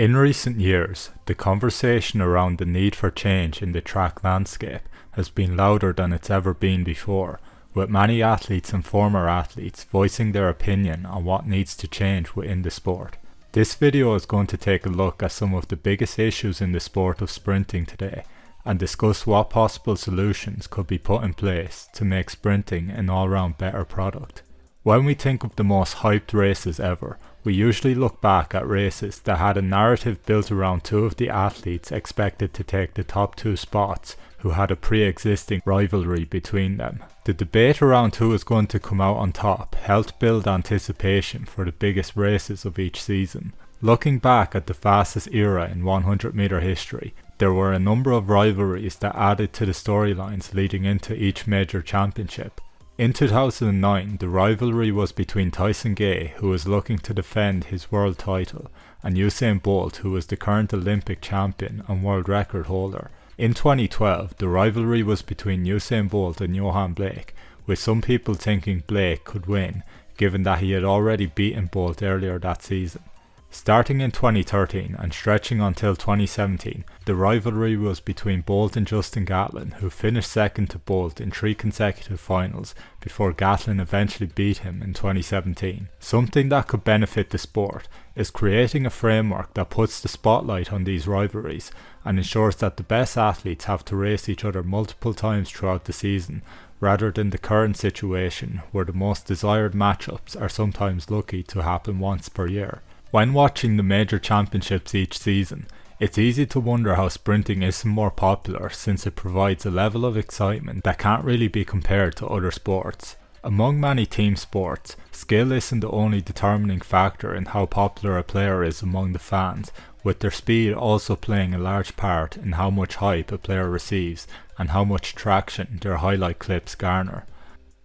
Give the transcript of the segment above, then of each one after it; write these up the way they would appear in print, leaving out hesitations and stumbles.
In recent years, the conversation around the need for change in the track landscape has been louder than it's ever been before, with many athletes and former athletes voicing their opinion on what needs to change within the sport. This video is going to take a look at some of the biggest issues in the sport of sprinting today, and discuss what possible solutions could be put in place to make sprinting an all-round better product. When we think of the most hyped races ever, we usually look back at races that had a narrative built around two of the athletes expected to take the top two spots who had a pre-existing rivalry between them. The debate around who is going to come out on top helped build anticipation for the biggest races of each season. Looking back at the fastest era in 100-meter history, there were a number of rivalries that added to the storylines leading into each major championship. In 2009, the rivalry was between Tyson Gay, who was looking to defend his world title, and Usain Bolt, who was the current Olympic champion and world record holder. In 2012, the rivalry was between Usain Bolt and Johan Blake, with some people thinking Blake could win, given that he had already beaten Bolt earlier that season. Starting in 2013 and stretching until 2017, the rivalry was between Bolt and Justin Gatlin, who finished second to Bolt in 3 consecutive finals before Gatlin eventually beat him in 2017. Something that could benefit the sport is creating a framework that puts the spotlight on these rivalries and ensures that the best athletes have to race each other multiple times throughout the season, rather than the current situation where the most desired matchups are sometimes lucky to happen once per year. When watching the major championships each season, it's easy to wonder how sprinting isn't more popular, since it provides a level of excitement that can't really be compared to other sports. Among many team sports, skill isn't the only determining factor in how popular a player is among the fans, with their speed also playing a large part in how much hype a player receives and how much traction their highlight clips garner.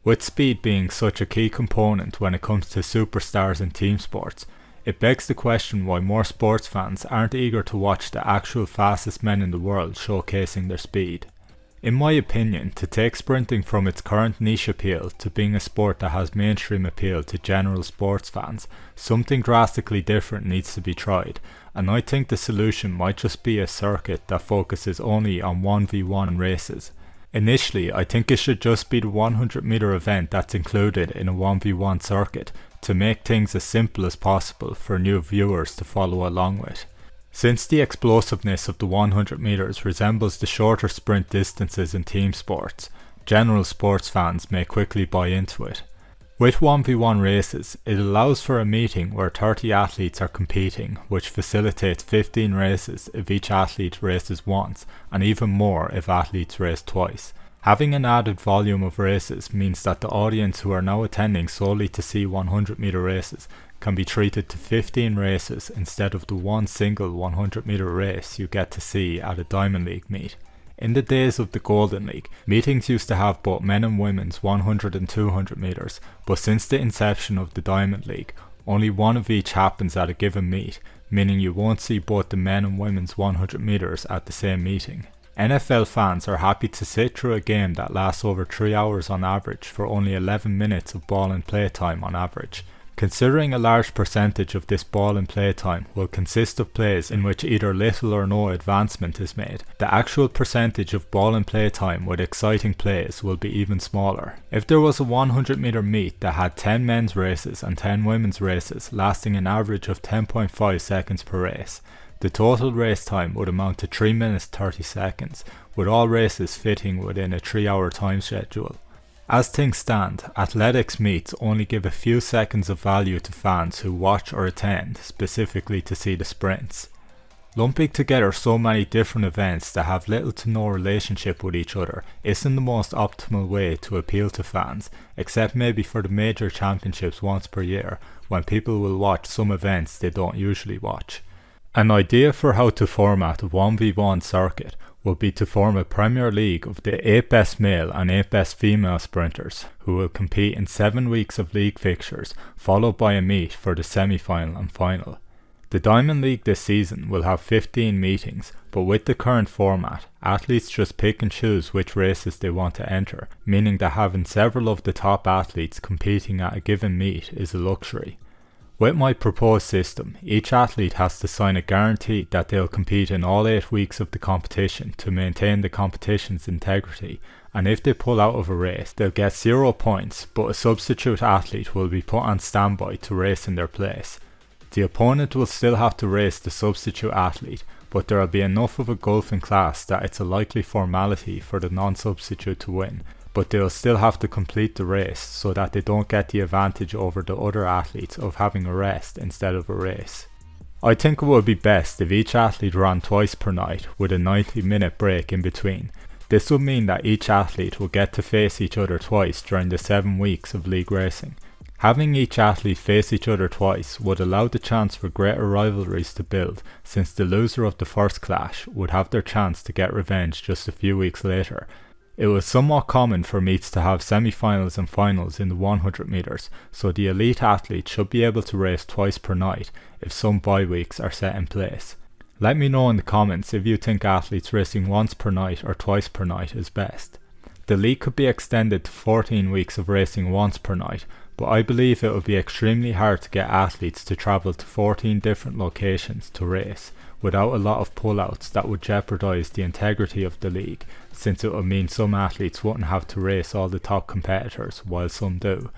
With speed being such a key component when it comes to superstars in team sports, it begs the question why more sports fans aren't eager to watch the actual fastest men in the world showcasing their speed. In my opinion, to take sprinting from its current niche appeal to being a sport that has mainstream appeal to general sports fans, something drastically different needs to be tried, and I think the solution might just be a circuit that focuses only on 1v1 races. Initially, I think it should just be the 100-meter event that's included in a 1v1 circuit, to make things as simple as possible for new viewers to follow along with. Since the explosiveness of the 100 meters resembles the shorter sprint distances in team sports, general sports fans may quickly buy into it. With 1v1 races, it allows for a meeting where 30 athletes are competing, which facilitates 15 races if each athlete races once, and even more if athletes race twice. Having an added volume of races means that the audience who are now attending solely to see 100-meter races can be treated to 15 races instead of the one single 100-meter race you get to see at a Diamond League meet. In the days of the Golden League, meetings used to have both men and women's 100 and 200 meters, but since the inception of the Diamond League, only one of each happens at a given meet, meaning you won't see both the men and women's 100 meters at the same meeting. NFL fans are happy to sit through a game that lasts over 3 hours on average for only 11 minutes of ball and play time on average. Considering a large percentage of this ball and play time will consist of plays in which either little or no advancement is made, the actual percentage of ball and play time with exciting plays will be even smaller. If there was a 100-meter meet that had 10 men's races and 10 women's races lasting an average of 10.5 seconds per race, the total race time would amount to 3 minutes 30 seconds, with all races fitting within a 3-hour time schedule. As things stand, athletics meets only give a few seconds of value to fans who watch or attend specifically to see the sprints. Lumping together so many different events that have little to no relationship with each other isn't the most optimal way to appeal to fans, except maybe for the major championships once per year, when people will watch some events they don't usually watch. An idea for how to format a 1v1 circuit would be to form a Premier League of the 8 best male and 8 best female sprinters, who will compete in 7 weeks of league fixtures, followed by a meet for the semi-final and final. The Diamond League this season will have 15 meetings, but with the current format, athletes just pick and choose which races they want to enter, meaning that having several of the top athletes competing at a given meet is a luxury. With my proposed system, each athlete has to sign a guarantee that they'll compete in all 8 weeks of the competition to maintain the competition's integrity, and if they pull out of a race, they'll get 0 points, but a substitute athlete will be put on standby to race in their place. The opponent will still have to race the substitute athlete, but there will be enough of a gulf in class that it's a likely formality for the non-substitute to win, but they'll still have to complete the race so that they don't get the advantage over the other athletes of having a rest instead of a race. I think it would be best if each athlete ran twice per night with a 90-minute break in between. This would mean that each athlete will get to face each other twice during the 7 weeks of league racing. Having each athlete face each other twice would allow the chance for greater rivalries to build, since the loser of the first clash would have their chance to get revenge just a few weeks later. It was somewhat common for meets to have semi-finals and finals in the 100 meters, so the elite athletes should be able to race twice per night if some bye weeks are set in place. Let me know in the comments if you think athletes racing once per night or twice per night is best. The league could be extended to 14 weeks of racing once per night, but I believe it would be extremely hard to get athletes to travel to 14 different locations to race, without a lot of pullouts that would jeopardise the integrity of the league, since it would mean some athletes wouldn't have to race all the top competitors while some do.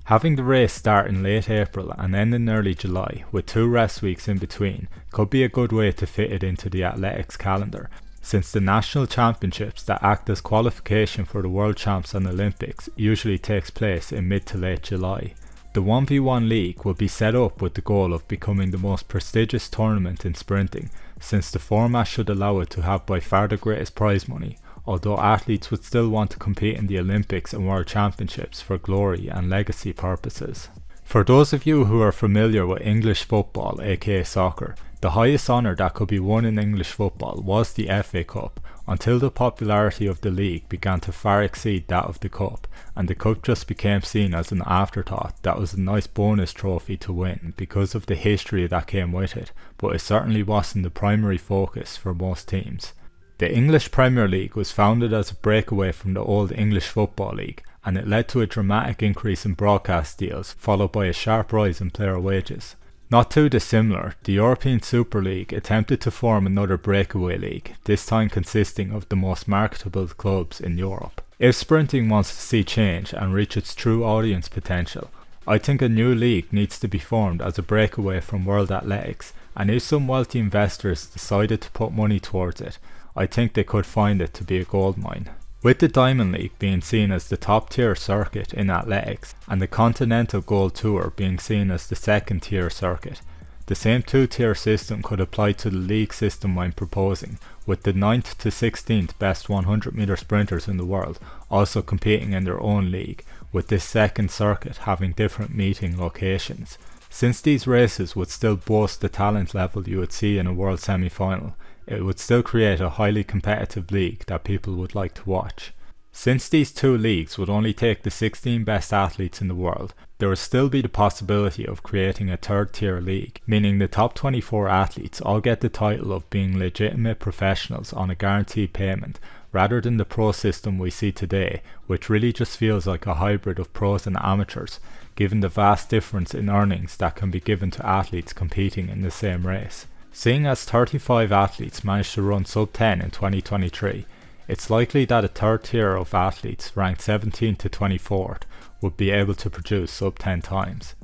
Having the race start in late April and end in early July, with 2 rest weeks in between, could be a good way to fit it into the athletics calendar, since the national championships that act as qualification for the World Champs and Olympics usually takes place in mid to late July. The 1v1 league will be set up with the goal of becoming the most prestigious tournament in sprinting, since the format should allow it to have by far the greatest prize money, although athletes would still want to compete in the Olympics and World Championships for glory and legacy purposes. For those of you who are familiar with English football, aka soccer, the highest honour that could be won in English football was the FA Cup, until the popularity of the league began to far exceed that of the cup, and the cup just became seen as an afterthought that was a nice bonus trophy to win because of the history that came with it, but it certainly wasn't the primary focus for most teams. The English Premier League was founded as a breakaway from the old English Football League, and it led to a dramatic increase in broadcast deals, followed by a sharp rise in player wages. Not too dissimilar, the European Super League attempted to form another breakaway league, this time consisting of the most marketable clubs in Europe. If sprinting wants to see change and reach its true audience potential, I think a new league needs to be formed as a breakaway from world athletics, and if some wealthy investors decided to put money towards it, I think they could find it to be a goldmine. With the Diamond League being seen as the top tier circuit in athletics, and the Continental Gold Tour being seen as the second tier circuit, the same 2-tier system could apply to the league system I'm proposing, with the 9th to 16th best 100 meter sprinters in the world also competing in their own league, with this second circuit having different meeting locations. Since these races would still boast the talent level you would see in a world semi-final, it would still create a highly competitive league that people would like to watch. Since these 2 leagues would only take the 16 best athletes in the world, there would still be the possibility of creating a 3rd-tier league, meaning the top 24 athletes all get the title of being legitimate professionals on a guaranteed payment, rather than the pro system we see today, which really just feels like a hybrid of pros and amateurs, given the vast difference in earnings that can be given to athletes competing in the same race. Seeing as 35 athletes managed to run sub 10 in 2023, it's likely that a 3rd tier of athletes ranked 17th to 24th would be able to produce sub 10 times.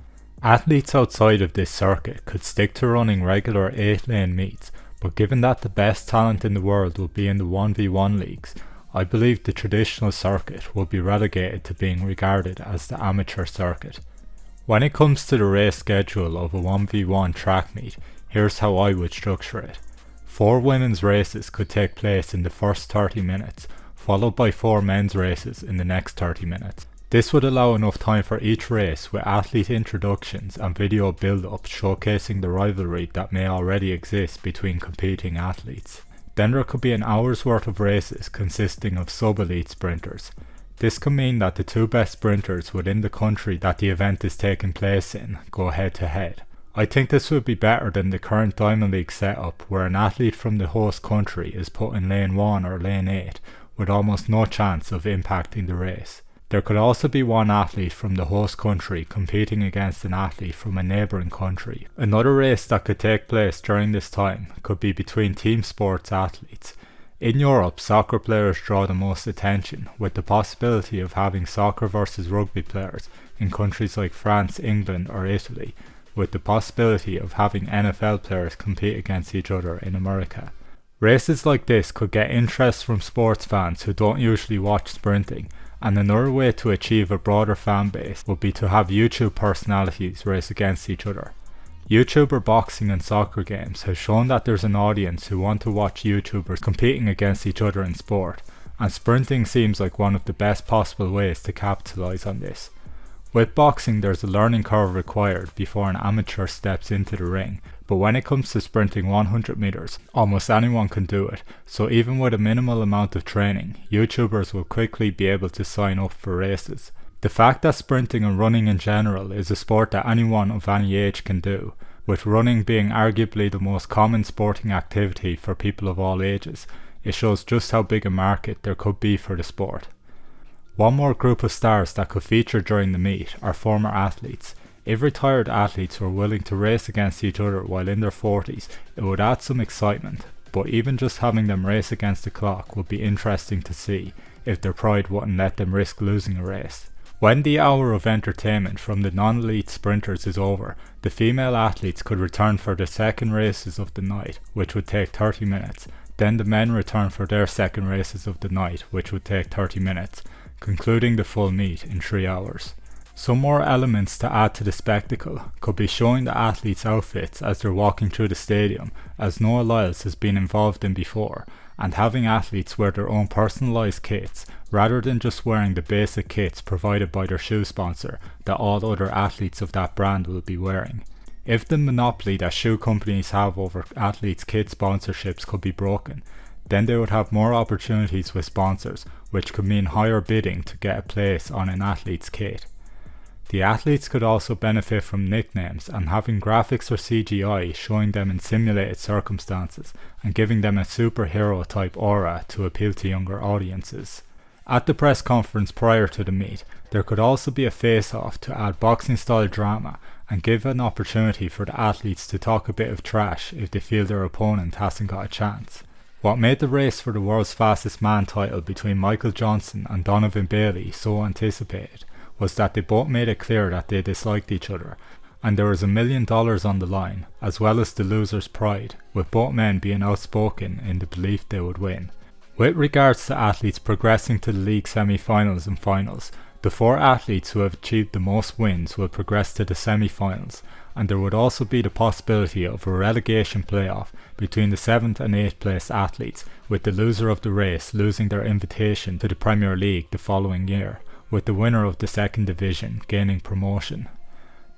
Athletes outside of this circuit could stick to running regular 8-lane meets, but given that the best talent in the world will be in the 1v1 leagues, I believe the traditional circuit will be relegated to being regarded as the amateur circuit. When it comes to the race schedule of a 1v1 track meet, here's how I would structure it. 4 women's races could take place in the first 30 minutes, followed by 4 men's races in the next 30 minutes. This would allow enough time for each race with athlete introductions and video build-ups showcasing the rivalry that may already exist between competing athletes. Then there could be an hour's worth of races consisting of sub-elite sprinters. This could mean that the 2 best sprinters within the country that the event is taking place in go head to head. I think this would be better than the current Diamond League setup where an athlete from the host country is put in lane 1 or lane 8 with almost no chance of impacting the race. There could also be one athlete from the host country competing against an athlete from a neighbouring country. Another race that could take place during this time could be between team sports athletes. In Europe, soccer players draw the most attention, with the possibility of having soccer versus rugby players in countries like France, England or Italy, with the possibility of having NFL players compete against each other in America. Races like this could get interest from sports fans who don't usually watch sprinting, and another way to achieve a broader fan base would be to have YouTube personalities race against each other. YouTuber boxing and soccer games have shown that there's an audience who want to watch YouTubers competing against each other in sport, and sprinting seems like one of the best possible ways to capitalize on this. With boxing, there's a learning curve required before an amateur steps into the ring, but when it comes to sprinting 100 meters, almost anyone can do it, so even with a minimal amount of training, YouTubers will quickly be able to sign up for races. The fact that sprinting and running in general is a sport that anyone of any age can do, with running being arguably the most common sporting activity for people of all ages, it shows just how big a market there could be for the sport. One more group of stars that could feature during the meet are former athletes. If retired athletes were willing to race against each other while in their 40s, it would add some excitement, but even just having them race against the clock would be interesting to see, if their pride wouldn't let them risk losing a race. When the hour of entertainment from the non-elite sprinters is over, the female athletes could return for the second races of the night, which would take 30 minutes. Then the men return for their second races of the night, which would take 30 minutes, concluding the full meet in 3 hours. Some more elements to add to the spectacle could be showing the athletes' outfits as they're walking through the stadium, as Noah Lyles has been involved in before, and having athletes wear their own personalised kits, rather than just wearing the basic kits provided by their shoe sponsor that all other athletes of that brand will be wearing. If the monopoly that shoe companies have over athletes' kit sponsorships could be broken, then they would have more opportunities with sponsors, which could mean higher bidding to get a place on an athlete's kit. The athletes could also benefit from nicknames and having graphics or CGI showing them in simulated circumstances and giving them a superhero type aura to appeal to younger audiences. At the press conference prior to the meet, there could also be a face-off to add boxing style drama and give an opportunity for the athletes to talk a bit of trash if they feel their opponent hasn't got a chance. What made the race for the world's fastest man title between Michael Johnson and Donovan Bailey so anticipated was that they both made it clear that they disliked each other, and there was $1 million on the line, as well as the loser's pride, with both men being outspoken in the belief they would win. With regards to athletes progressing to the league semi-finals and finals, the 4 athletes who have achieved the most wins will progress to the semi-finals, and there would also be the possibility of a relegation playoff between the 7th and 8th place athletes, with the loser of the race losing their invitation to the Premier League the following year, with the winner of the second division gaining promotion.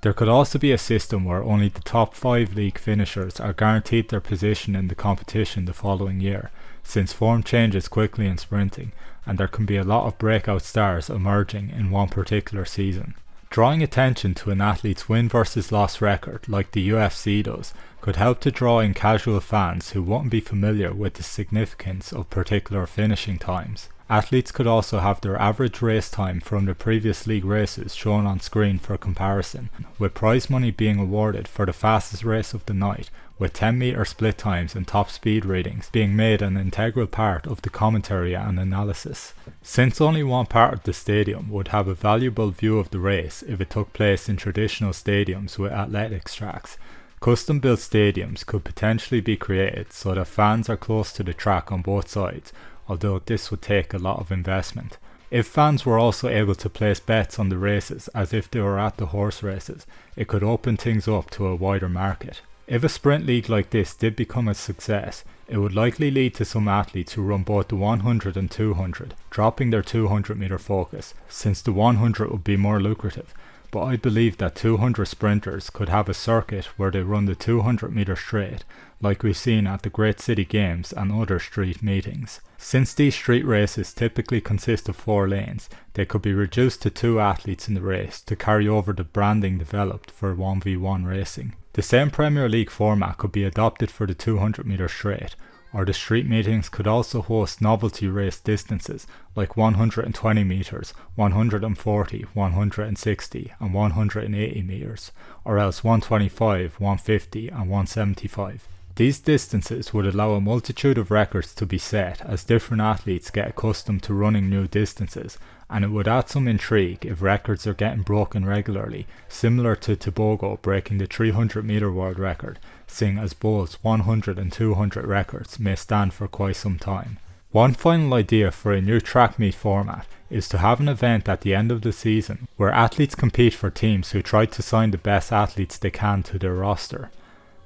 There could also be a system where only the top 5 league finishers are guaranteed their position in the competition the following year, since form changes quickly in sprinting, and there can be a lot of breakout stars emerging in one particular season. Drawing attention to an athlete's win versus loss record, like the UFC does, could help to draw in casual fans who wouldn't be familiar with the significance of particular finishing times. Athletes could also have their average race time from the previous league races shown on screen for comparison, with prize money being awarded for the fastest race of the night, with 10-meter split times and top speed ratings being made an integral part of the commentary and analysis. Since only one part of the stadium would have a valuable view of the race if it took place in traditional stadiums with athletics tracks, custom-built stadiums could potentially be created so that fans are close to the track on both sides, although this would take a lot of investment. If fans were also able to place bets on the races as if they were at the horse races, it could open things up to a wider market. If a sprint league like this did become a success, it would likely lead to some athletes who run both the 100 and 200, dropping their 200 meter focus, since the 100 would be more lucrative. But I believe that 200 sprinters could have a circuit where they run the 200 meter straight, like we've seen at the Great City Games and other street meetings. Since these street races typically consist of 4 lanes, they could be reduced to 2 athletes in the race to carry over the branding developed for 1v1 racing. The same Premier League format could be adopted for the 200 meter straight, or the street meetings could also host novelty race distances like 120 meters, 140, 160 and 180 meters, or else 125, 150 and 175. These distances would allow a multitude of records to be set as different athletes get accustomed to running new distances, and it would add some intrigue if records are getting broken regularly, similar to Tobago breaking the 300 meter world record, seeing as both 100 and 200 records may stand for quite some time. One final idea for a new track meet format is to have an event at the end of the season where athletes compete for teams who try to sign the best athletes they can to their roster.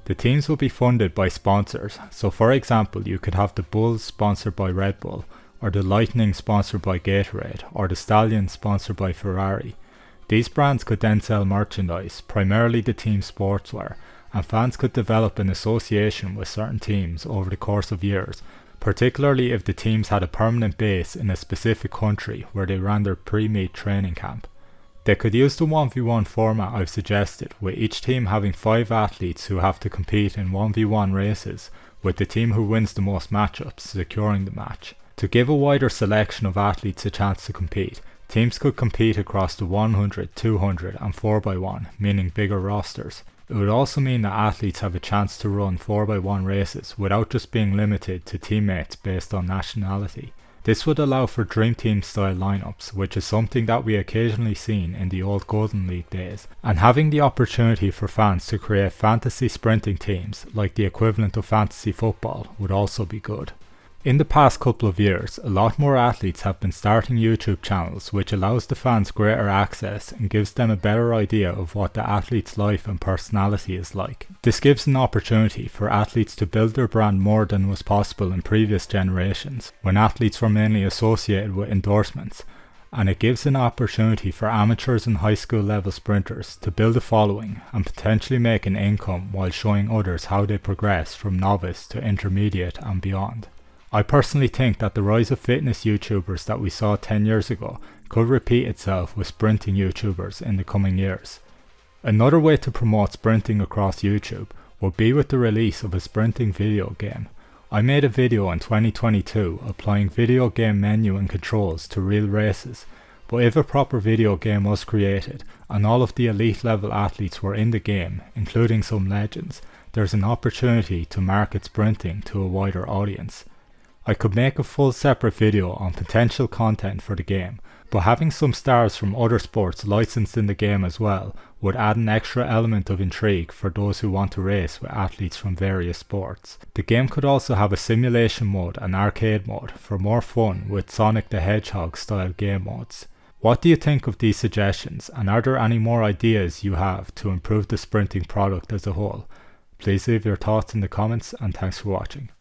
The teams will be funded by sponsors, so for example you could have the Bulls sponsored by Red Bull, or the Lightning sponsored by Gatorade, or the Stallions sponsored by Ferrari. These brands could then sell merchandise, primarily the team sportswear, and fans could develop an association with certain teams over the course of years, particularly if the teams had a permanent base in a specific country where they ran their pre-meet training camp. They could use the 1v1 format I've suggested, with each team having 5 athletes who have to compete in 1v1 races, with the team who wins the most matchups securing the match. To give a wider selection of athletes a chance to compete, teams could compete across the 100, 200 and 4x1, meaning bigger rosters. It would also mean that athletes have a chance to run 4x1 races without just being limited to teammates based on nationality. This would allow for Dream Team style lineups, which is something that we occasionally seen in the old Golden League days, and having the opportunity for fans to create fantasy sprinting teams, like the equivalent of fantasy football, would also be good. In the past couple of years, a lot more athletes have been starting YouTube channels, which allows the fans greater access and gives them a better idea of what the athlete's life and personality is like. This gives an opportunity for athletes to build their brand more than was possible in previous generations, when athletes were mainly associated with endorsements, and it gives an opportunity for amateurs and high school level sprinters to build a following and potentially make an income while showing others how they progress from novice to intermediate and beyond. I personally think that the rise of fitness YouTubers that we saw 10 years ago could repeat itself with sprinting YouTubers in the coming years. Another way to promote sprinting across YouTube would be with the release of a sprinting video game. I made a video in 2022 applying video game menu and controls to real races, but if a proper video game was created and all of the elite level athletes were in the game, including some legends, there's an opportunity to market sprinting to a wider audience. I could make a full separate video on potential content for the game, but having some stars from other sports licensed in the game as well would add an extra element of intrigue for those who want to race with athletes from various sports. The game could also have a simulation mode and arcade mode for more fun with Sonic the Hedgehog style game modes. What do you think of these suggestions, and are there any more ideas you have to improve the sprinting product as a whole? Please leave your thoughts in the comments, and thanks for watching.